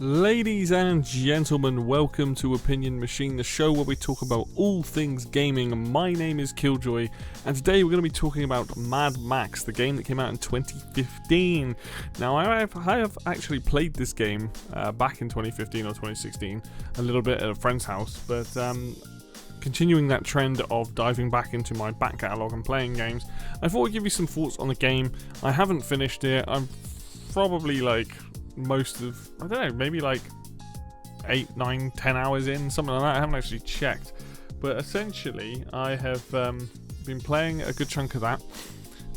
Ladies and gentlemen, welcome to Opinion Machine, the show where we talk about all things gaming. My name is Killjoy, and today we're going to be talking about Mad Max, the game that came out in 2015. Now, I have actually played this game back in 2015 or 2016, a little bit at a friend's house, but continuing that trend of diving back into my back catalogue and playing games, I thought I'd give you some thoughts on the game. I haven't finished it. I'm probably most of, I don't know, maybe 8, 9, 10 hours in, something like that. I haven't actually checked, but essentially I have been playing a good chunk of that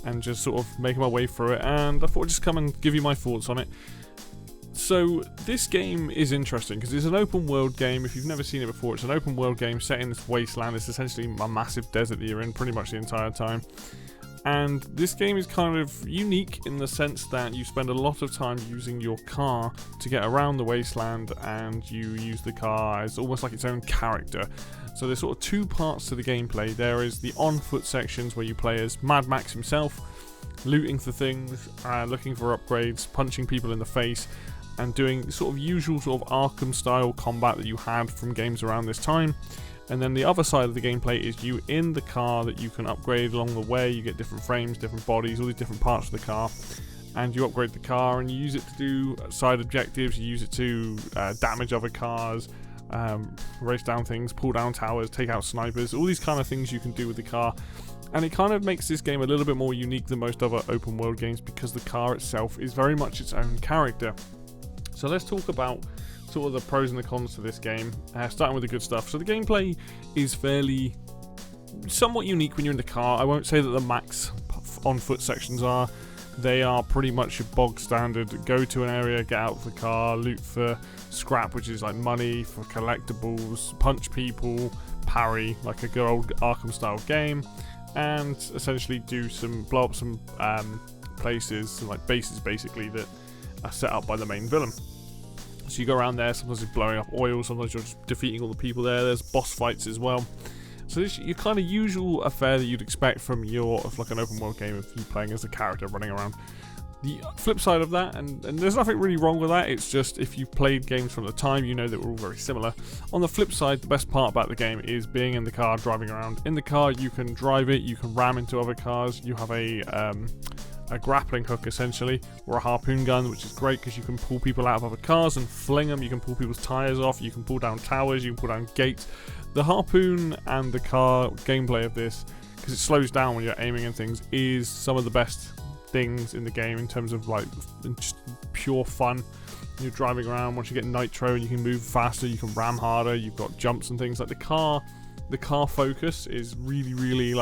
and just sort of making my way through it, and I thought I'd just come and give you my thoughts on it. So this game is interesting because it's an open world game. If you've never seen it before, it's an open world game set in this wasteland. It's essentially a massive desert that you're in pretty much the entire time. And this game is kind of unique in the sense that you spend a lot of time using your car to get around the wasteland, and you use the car as almost like its own character. So there's sort of two parts to the gameplay. There is the on-foot sections where you play as Mad Max himself, looting for things, looking for upgrades, punching people in the face, and doing sort of usual sort of Arkham-style combat that you had from games around this time. And then the other side of the gameplay is you in the car that you can upgrade along the way. You get different frames, different bodies, all these different parts of the car, and you upgrade the car and you use it to do side objectives. You use it to damage other cars, race down things, pull down towers, take out snipers, all these kind of things you can do with the car. And it kind of makes this game a little bit more unique than most other open world games because the car itself is very much its own character. So let's talk about sort of the pros and the cons to this game, starting with the good stuff. So the gameplay is somewhat unique when you're in the car. I won't say that the max on-foot sections are. They are pretty much your bog standard. Go to an area, get out of the car, loot for scrap, which is like money, for collectibles, punch people, parry, like a good old Arkham-style game, and essentially blow up some places, like bases basically, that are set up by the main villain. So you go around there, sometimes you're blowing up oil, sometimes you're just defeating all the people there. There's boss fights as well. So this your kind of usual affair that you'd expect from like an open world game of you playing as a character running around. The flip side of that, and there's nothing really wrong with that, it's just if you've played games from the time, you know that we're all very similar. On the flip side, the best part about the game is being in the car, driving around. In the car, you can drive it, you can ram into other cars, you have a grappling hook essentially, or a harpoon gun, which is great because you can pull people out of other cars and fling them. You can pull people's tires off, you can pull down towers, you can pull down gates. The harpoon and the car gameplay of this, because it slows down when you're aiming and things, is some of the best things in the game in terms of just pure fun. You're driving around, once you get nitro and you can move faster, you can ram harder, you've got jumps and things. Like the car focus is really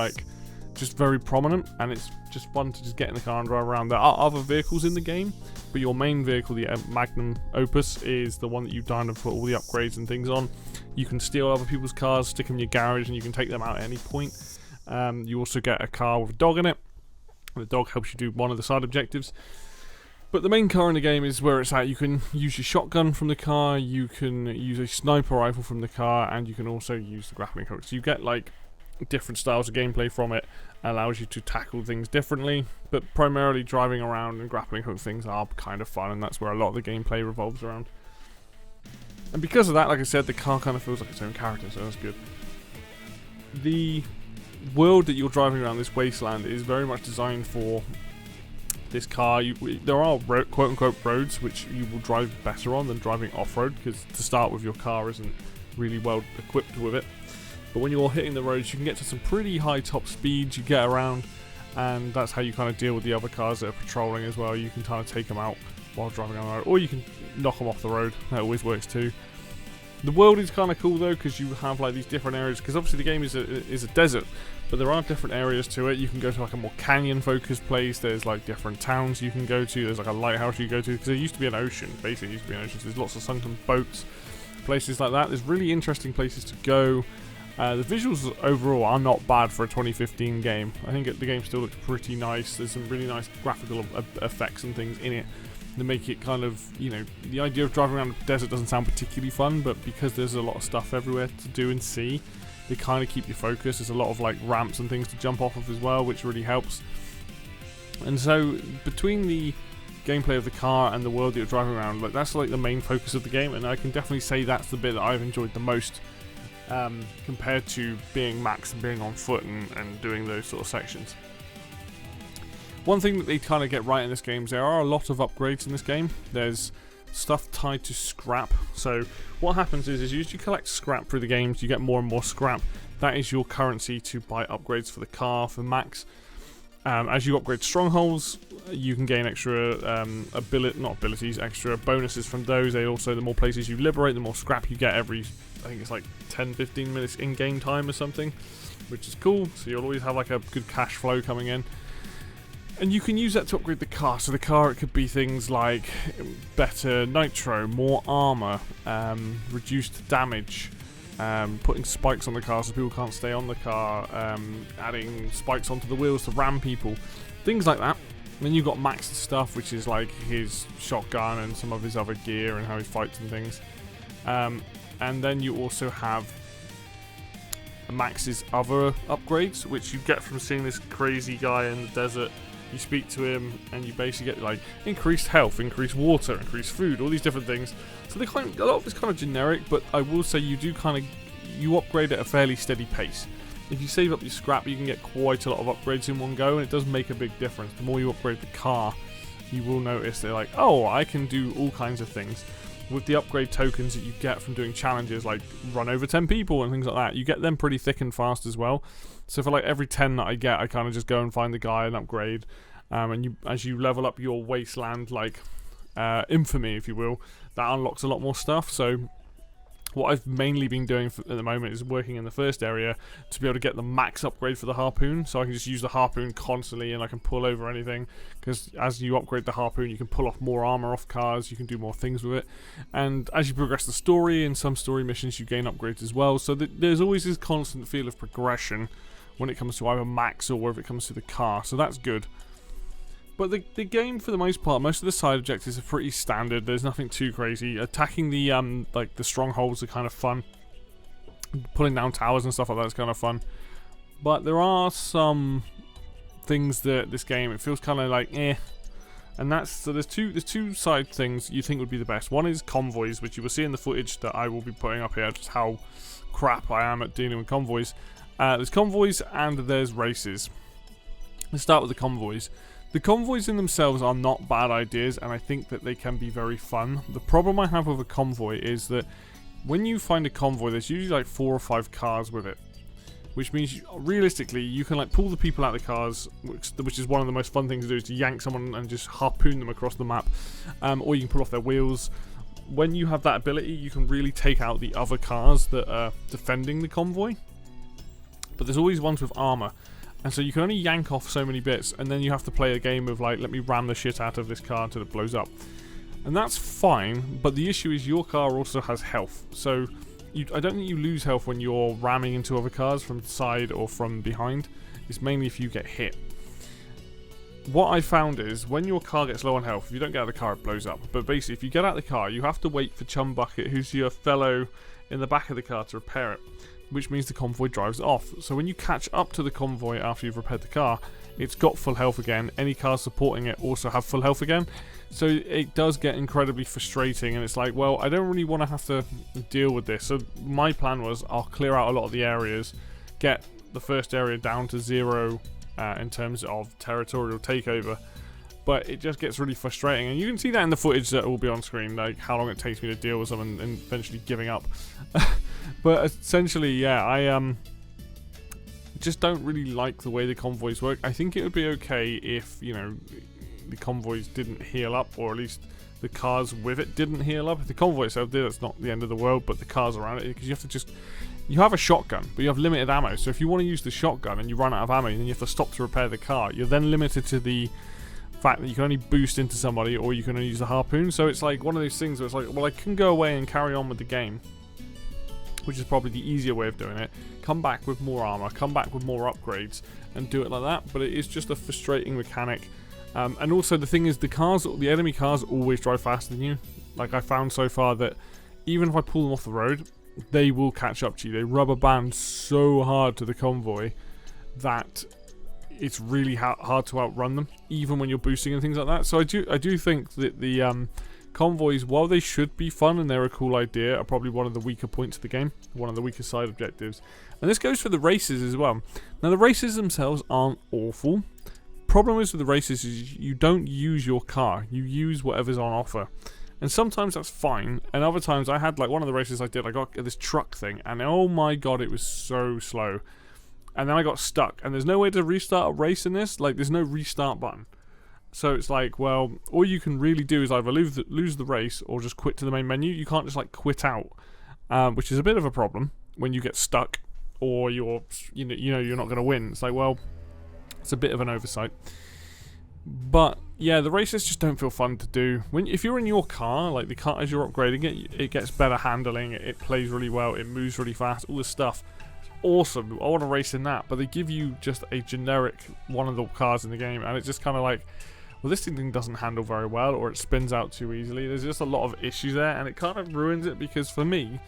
just very prominent, and it's just fun to just get in the car and drive around. There are other vehicles in the game, but your main vehicle, the Magnum Opus, is the one that you've done and put all the upgrades and things on. You can steal other people's cars, stick them in your garage, and you can take them out at any point. You also get a car with a dog in it. The dog helps you do one of the side objectives. But the main car in the game is where it's at. You can use your shotgun from the car, you can use a sniper rifle from the car, and you can also use the grappling hook. So you get different styles of gameplay from it. Allows you to tackle things differently, but primarily driving around and grappling hook things are kind of fun, and that's where a lot of the gameplay revolves around. And because of that, like I said, the car kind of feels like its own character, so that's good. The world that you're driving around, this wasteland, is very much designed for this car. There are quote-unquote roads which you will drive better on than driving off-road, because to start with, your car isn't really well equipped with it. But when you're hitting the roads, you can get to some pretty high top speeds. You get around, and that's how you kind of deal with the other cars that are patrolling as well. You can kind of take them out while driving on the road, or you can knock them off the road. That always works too. The world is kind of cool though, because you have these different areas. Because obviously the game is a desert, but there are different areas to it. You can go to a more canyon-focused place. There's different towns you can go to. There's a lighthouse you go to, because there used to be an ocean. Basically, there used to be an ocean. So there's lots of sunken boats, places like that. There's really interesting places to go. The visuals overall are not bad for a 2015 game. I think the game still looks pretty nice. There's some really nice graphical effects and things in it that make it kind of, the idea of driving around the desert doesn't sound particularly fun, but because there's a lot of stuff everywhere to do and see, they kind of keep you focused. There's a lot of ramps and things to jump off of as well, which really helps. And so between the gameplay of the car and the world that you're driving around. Like, that's like the main focus of the game, and I can definitely say that's the bit that I've enjoyed the most, compared to being Max and being on foot and doing those sort of sections. One thing that they kind of get right in this game is there are a lot of upgrades in this game. There's stuff tied to scrap. So what happens is as you collect scrap through the games, you get more and more scrap. That is your currency to buy upgrades for the car, for Max. As you upgrade strongholds, you can gain extra extra bonuses from those. They also, the more places you liberate, the more scrap you get every, I think it's like 10-15 minutes in-game time or something, which is cool. So you'll always have like a good cash flow coming in. And you can use that to upgrade the car. So the car, it could be things like better nitro, more armor, reduced damage, putting spikes on the car so people can't stay on the car, adding spikes onto the wheels to ram people, things like that. And then you've got Max's stuff, which is like his shotgun and some of his other gear and how he fights and things. And then you also have Max's other upgrades, which you get from seeing this crazy guy in the desert. You speak to him and you basically get like increased health, increased water, increased food, all these different things. So they kind of, a lot of it's kind of generic, but I will say you upgrade at a fairly steady pace. If you save up your scrap, you can get quite a lot of upgrades in one go, and it does make a big difference. The more you upgrade the car, you will notice they're like, oh, I can do all kinds of things. With the upgrade tokens that you get from doing challenges like run over 10 people and things like that, you get them pretty thick and fast as well. So for like every 10 that I get, I kind of just go and find the guy and upgrade. And as you level up your wasteland, like infamy, if you will, that unlocks a lot more stuff. So what I've mainly been doing at the moment is working in the first area to be able to get the max upgrade for the harpoon, so I can just use the harpoon constantly and I can pull over anything, because as you upgrade the harpoon you can pull off more armor off cars, you can do more things with it, and as you progress the story, in some story missions you gain upgrades as well, so there's always this constant feel of progression when it comes to either Max or if it comes to the car, so that's good. But the game, for the most part, most of the side objectives are pretty standard. There's nothing too crazy. Attacking the like the strongholds are kind of fun. Pulling down towers and stuff like that is kind of fun. But there are some things that this game, it feels kind of like eh. And that's, so there's two side things you think would be the best. One is convoys, which you will see in the footage that I will be putting up here, just how crap I am at dealing with convoys. There's convoys and there's races. Let's start with the convoys. The convoys in themselves are not bad ideas, and I think that they can be very fun. The problem I have with a convoy is that when you find a convoy, there's usually like 4 or 5 cars with it, which means realistically you can like pull the people out of the cars, which is one of the most fun things to do, is to yank someone and just harpoon them across the map, or you can pull off their wheels. When you have that ability, you can really take out the other cars that are defending the convoy, but there's always ones with armor. And so you can only yank off so many bits, and then you have to play a game of like, let me ram the shit out of this car until it blows up. And that's fine, but the issue is your car also has health. So I don't think you lose health when you're ramming into other cars from the side or from behind. It's mainly if you get hit. What I found is, when your car gets low on health, if you don't get out of the car, it blows up. But basically, if you get out of the car, you have to wait for Chum Bucket, who's your fellow in the back of the car, to repair it, which means the convoy drives off. So when you catch up to the convoy after you've repaired the car, it's got full health again. Any cars supporting it also have full health again. So it does get incredibly frustrating, and it's like, well, I don't really want to have to deal with this. So my plan was, I'll clear out a lot of the areas, get the first area down to 0 in terms of territorial takeover. But it just gets really frustrating, and you can see that in the footage that will be on screen, like how long it takes me to deal with someone and eventually giving up. But essentially, yeah, I just don't really like the way the convoys work. I think it would be okay if, you know, the convoys didn't heal up, or at least the cars with it didn't heal up. If the convoy itself did, it's not the end of the world, but the cars around it, because you have to just... You have a shotgun, but you have limited ammo, so if you want to use the shotgun and you run out of ammo, then you have to stop to repair the car. You're then limited to the fact that you can only boost into somebody, or you can only use the harpoon. So it's like one of those things where it's like, well, I can go away and carry on with the game, which is probably the easier way of doing it. Come back with more armor, come back with more upgrades, and do it like that. But it is just a frustrating mechanic. And also the thing is, the enemy cars always drive faster than you. Like, I found so far that even if I pull them off the road, they will catch up to you. They rubber band so hard to the convoy that it's really hard to outrun them, even when you're boosting and things like that. So I do think that the convoys, while they should be fun and they're a cool idea, are probably one of the weaker points of the game, one of the weaker side objectives. And this goes for the races as well. Now the races themselves aren't awful. Problem is with the races is you don't use your car, you use whatever's on offer. And sometimes that's fine, and other times I had, like, one of the races I did, I got this truck thing, and oh my god, it was so slow. And then I got stuck, and there's no way to restart a race in this, like, there's no restart button. So it's like, well, all you can really do is either lose the race or just quit to the main menu. You can't just, like, quit out, which is a bit of a problem when you get stuck or you're not going to win. It's like, well, it's a bit of an oversight. But yeah, the races just don't feel fun to do. If you're in your car, like the car as you're upgrading it, it gets better handling, it plays really well, it moves really fast, all this stuff. It's awesome. I want to race in that, but they give you just a generic one of the cars in the game, and it's just kind of like, well, this thing doesn't handle very well, or it spins out too easily. There's just a lot of issues there, and it kind of ruins it, because for me,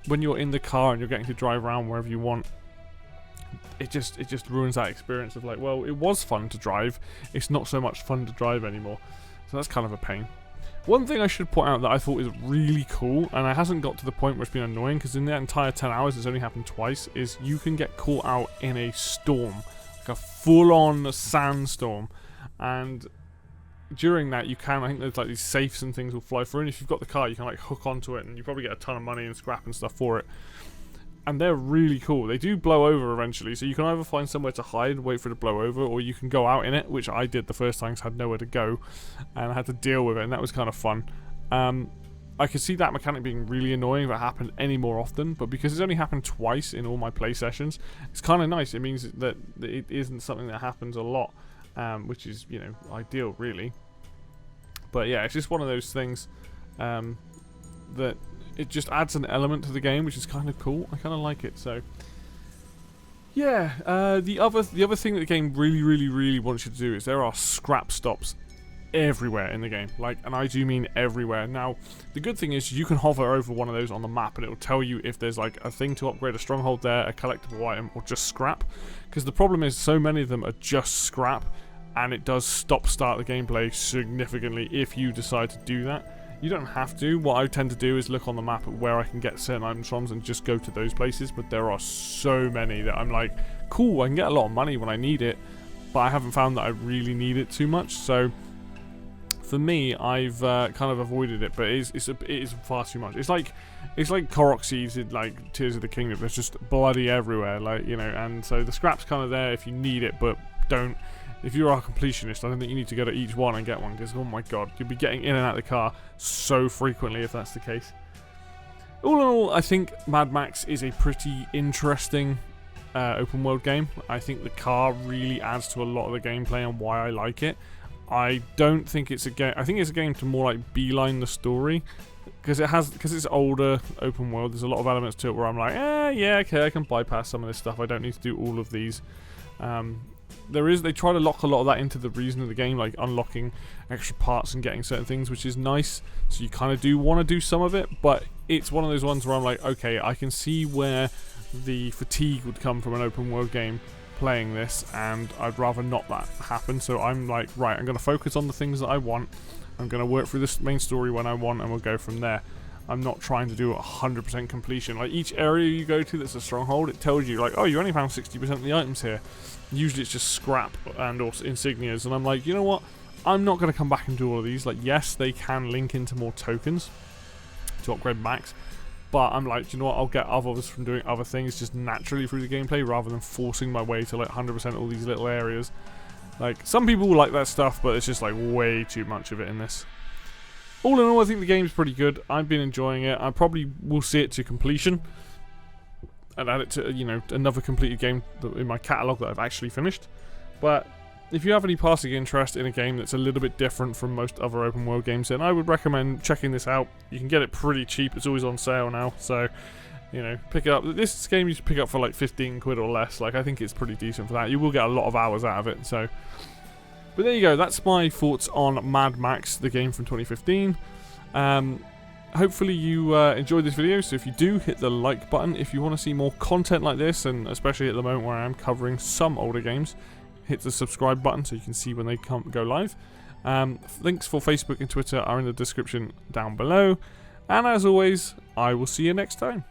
when you're in the car and you're getting to drive around wherever you want, it just ruins that experience of, like, well, it was fun to drive, it's not so much fun to drive anymore. So that's kind of a pain. One thing I should point out that I thought is really cool, and it hasn't got to the point where it's been annoying, because in that entire 10 hours it's only happened twice, is you can get caught out in a storm, like a full-on sandstorm, and during that you can, I think there's like these safes and things will fly through, and if you've got the car you can like hook onto it, and you probably get a ton of money and scrap and stuff for it. And they're really cool. They do blow over eventually, so you can either find somewhere to hide and wait for it to blow over, or you can go out in it, which I did the first time because I had nowhere to go, and I had to deal with it, and that was kind of fun. I could see that mechanic being really annoying if it happened any more often, but because it's only happened twice in all my play sessions, it's kind of nice. It means that it isn't something that happens a lot, which is, you know, ideal, really. But yeah, it's just one of those things that it just adds an element to the game, which is kind of cool. I kind of like it. So yeah, the other thing that the game really wants you to do is there are scrap stops everywhere in the game, like, and I do mean everywhere. Now the good thing is you can hover over one of those on the map and it will tell you if there's like a thing to upgrade a stronghold there, a collectible item, or just scrap, because the problem is so many of them are just scrap, and it does start the gameplay significantly if you decide to do that. You don't have to. What I tend to do is look on the map at where I can get certain items from and just go to those places, but there are so many that I'm like, cool, I can get a lot of money when I need it, but I haven't found that I really need it too much. So for me, I've kind of avoided it, but it is far too much. It's like Korok seeds in like Tears of the Kingdom. There's just bloody everywhere, like, you know, and so the scrap's kind of there if you need it, but don't. If you are a completionist, I don't think you need to go to each one and get one, because, oh my god, you'll be getting in and out of the car so frequently if that's the case. All in all, I think Mad Max is a pretty interesting open world game. I think the car really adds to a lot of the gameplay and why I like it. I don't think it's a game. I think it's a game to more like beeline the story, because it's older open world. There's a lot of elements to it where I'm like, yeah, okay, I can bypass some of this stuff. I don't need to do all of these. They try to lock a lot of that into the reason of the game, like unlocking extra parts and getting certain things, which is nice. So you kind of do want to do some of it, but it's one of those ones where I'm like, okay, I can see where the fatigue would come from an open world game playing this, and I'd rather not that happen. So I'm like, right, I'm going to focus on the things that I want. I'm going to work through this main story when I want, and we'll go from there. I'm not trying to do 100% completion. Like, each area you go to that's a stronghold, it tells you, like, oh, you only found 60% of the items here. Usually it's just scrap and or insignias, and I'm like, you know what? I'm not going to come back and do all of these. Like, yes, they can link into more tokens to upgrade max, but I'm like, you know what? I'll get others from doing other things just naturally through the gameplay rather than forcing my way to like 100% all these little areas. Like, some people will like that stuff, but it's just like way too much of it in this. All in all, I think the game's pretty good. I've been enjoying it. I probably will see it to completion and add it to, you know, another completed game in my catalogue that I've actually finished. But if you have any passing interest in a game that's a little bit different from most other open world games, then I would recommend checking this out. You can get it pretty cheap. It's always on sale now, so, you know, pick it up. This game you should pick up for like 15 quid or less. Like, I think it's pretty decent for that. You will get a lot of hours out of it, so. But there you go, that's my thoughts on Mad Max, the game from 2015. Hopefully you enjoyed this video, so if you do, hit the like button. If you want to see more content like this, and especially at the moment where I am covering some older games, hit the subscribe button so you can see when they go live. Links for Facebook and Twitter are in the description down below. And as always, I will see you next time.